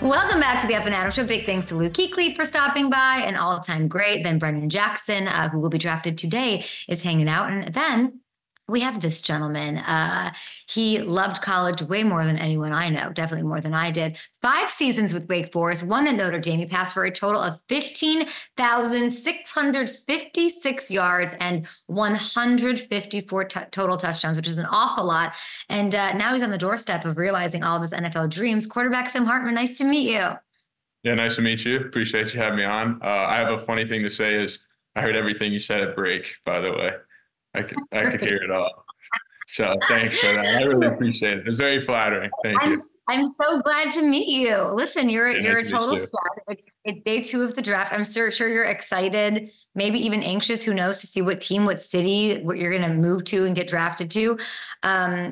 Welcome back to the Up and Adam Show. Big thanks to Luke Kuechly for stopping by, an all-time great. Then Brendan Jackson, who will be drafted today, is hanging out. And then we have this gentleman. He loved college way more than anyone I know, definitely more than I did. 5 seasons with Wake Forest, 1 at Notre Dame. He passed for a total of 15,656 yards and 154 total touchdowns, which is an awful lot. And now he's on the doorstep of realizing all of his NFL dreams. Quarterback Sam Hartman, nice to meet you. Yeah, nice to meet you. Appreciate you having me on. I have a funny thing to say is I heard everything you said at break, by the way. I could hear it all. So thanks for that. I really appreciate it. It's very flattering. Thank you. I'm so glad to meet you. Listen, you're a Nice to meet total you. stud. It's day 2 of the draft. I'm sure you're excited, maybe even anxious, who knows, to see what team, what city, what you're going to move to and get drafted to.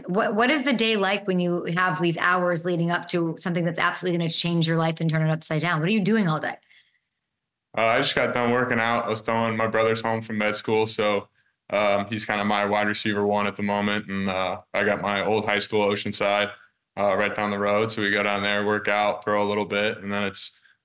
What is the day like when you have these hours leading up to something that's absolutely going to change your life and turn it upside down? What are you doing all day? I just got done working out. I was throwing my brother's home from med school, so he's kind of my wide receiver 1 at the moment, and I got my old high school Oceanside right down the road, so we go down there, work out, throw a little bit, and then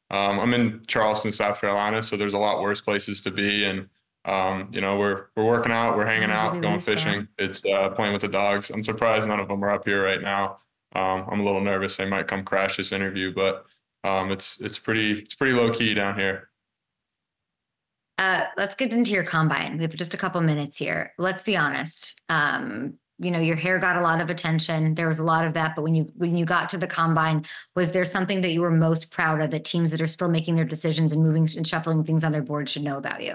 I'm in Charleston, South Carolina, so there's a lot worse places to be, and we're working out, we're hanging out, going fishing. It's playing with the dogs. I'm surprised none of them are up here right now. I'm a little nervous they might come crash this interview, but it's pretty low key down here. Let's get into your combine. We have just a couple minutes here. Let's be honest. Your hair got a lot of attention. There was a lot of that, but when you got to the combine, was there something that you were most proud of that teams that are still making their decisions and moving and shuffling things on their board should know about you?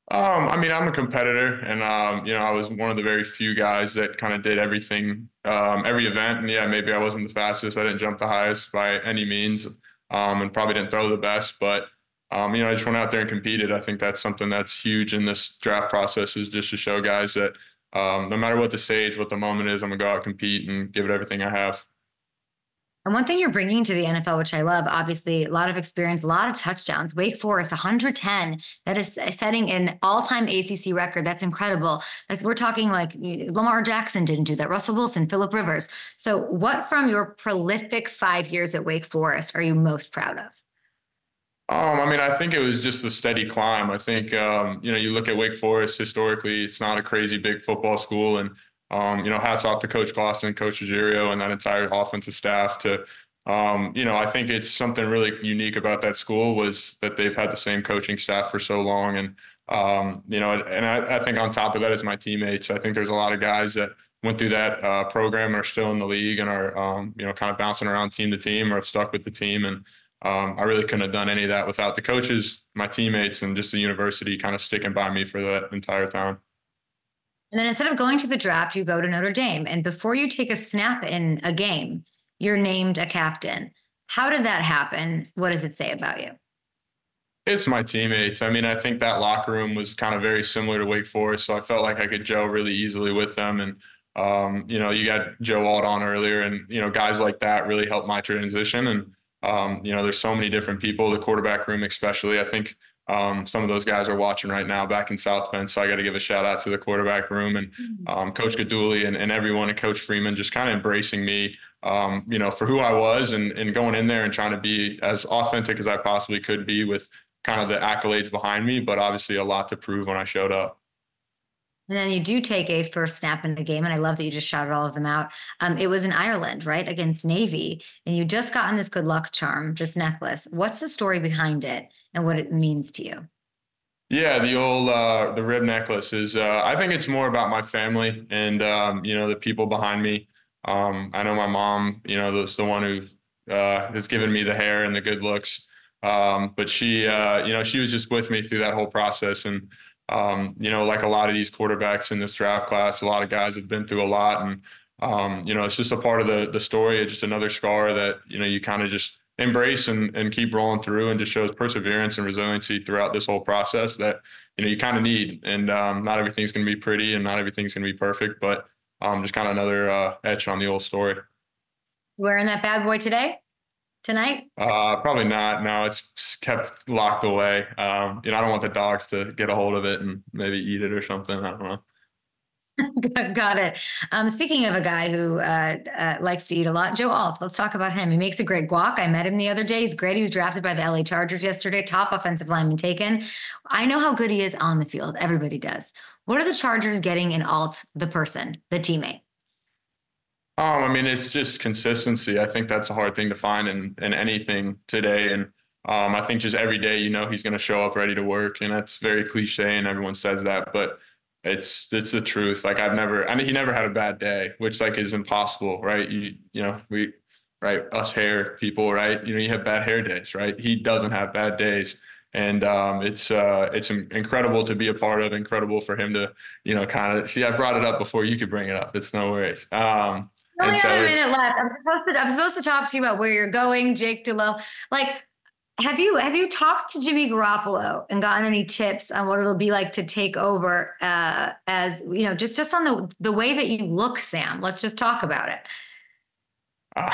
I'm a competitor, and I was one of the very few guys that kind of did everything, every event. And yeah, maybe I wasn't the fastest. I didn't jump the highest by any means, and probably didn't throw the best, but I just went out there and competed. I think that's something that's huge in this draft process, is just to show guys that no matter what the stage, what the moment is, I'm gonna go out, compete, and give it everything I have. And one thing you're bringing to the NFL, which I love, obviously a lot of experience, a lot of touchdowns. Wake Forest, 110. That is setting an all-time ACC record. That's incredible. Like, we're talking like Lamar Jackson didn't do that. Russell Wilson, Phillip Rivers. So what from your prolific 5 years at Wake Forest are you most proud of? I think it was just a steady climb. I think, you look at Wake Forest historically, it's not a crazy big football school. And, hats off to Coach Clausen, Coach Agerio, and that entire offensive staff I think it's something really unique about that school was that they've had the same coaching staff for so long. And, I think on top of that is my teammates. I think there's a lot of guys that went through that program and are still in the league and are, kind of bouncing around team to team or have stuck with the team. And, I really couldn't have done any of that without the coaches, my teammates, and just the university kind of sticking by me for that entire time. And then instead of going to the draft, you go to Notre Dame. And before you take a snap in a game, you're named a captain. How did that happen? What does it say about you? It's my teammates. I think that locker room was kind of very similar to Wake Forest, so I felt like I could gel really easily with them. And, you got Joe Alt on earlier, and, guys like that really helped my transition. And, there's so many different people, the quarterback room especially. I think some of those guys are watching right now back in South Bend, so I got to give a shout out to the quarterback room and Coach Gaduli and everyone, and Coach Freeman just kind of embracing me, for who I was and going in there and trying to be as authentic as I possibly could be with kind of the accolades behind me, but obviously a lot to prove when I showed up. And then you do take a first snap in the game, and I love that you just shouted all of them out. It was in Ireland, right, against Navy, and you just gotten this good luck charm, this necklace. What's the story behind it and what it means to you? Yeah, the rib necklace is, I think it's more about my family and, the people behind me. I know my mom, that's the one who has given me the hair and the good looks. But she was just with me through that whole process. And, like a lot of these quarterbacks in this draft class, a lot of guys have been through a lot. And, it's just a part of the story, just another scar that, you kind of just embrace and keep rolling through, and just shows perseverance and resiliency throughout this whole process that, you kind of need. And not everything's going to be pretty and not everything's going to be perfect, but just kind of another etch on the old story. Wearing that bad boy tonight? Probably not. No, it's kept locked away. I don't want the dogs to get a hold of it and maybe eat it or something. I don't know. Got it. Speaking of a guy who likes to eat a lot, Joe Alt. Let's talk about him. He makes a great guac. I met him the other day. He's great. He was drafted by the LA Chargers yesterday, top offensive lineman taken. I know how good he is on the field. Everybody does. What are the Chargers getting in Alt, the person, the teammate? I mean, it's just consistency. I think that's a hard thing to find in anything today. And I think just every day, he's going to show up ready to work. And that's very cliche and everyone says that, but it's the truth. Like I mean, he never had a bad day, which like is impossible, right? Right. Us hair people, right? You have bad hair days, right? He doesn't have bad days. And it's incredible to be a part of, incredible for him to, kind of see, I brought it up before you could bring it up. It's no worries. We And only so have a it's, minute left. I'm supposed to talk to you about where you're going, Jake DeLow. Like, have you talked to Jimmy Garoppolo and gotten any tips on what it'll be like to take over as just on the way that you look, Sam? Let's just talk about it. I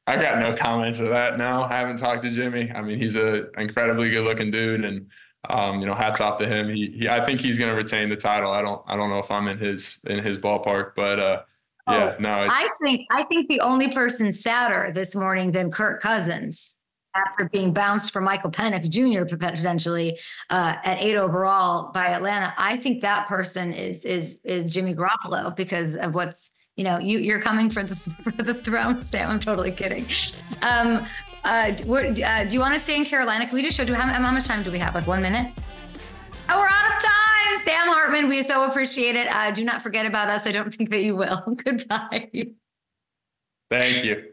got no comments for that. No, I haven't talked to Jimmy. I mean, he's an incredibly good looking dude, and hats off to him. I think he's going to retain the title. I don't know if I'm in his ballpark, but Oh, yeah, no, I think the only person sadder this morning than Kirk Cousins after being bounced for Michael Penix Jr. potentially at 8 overall by Atlanta. I think that person is Jimmy Garoppolo because of what's you're coming for the throne, Sam. I'm totally kidding. Do you want to stay in Carolina? Can we just show? How much time do we have? Like 1 minute? Oh, we're out of time. Sam Hartman, we so appreciate it. Do not forget about us. I don't think that you will. Goodbye. thank you.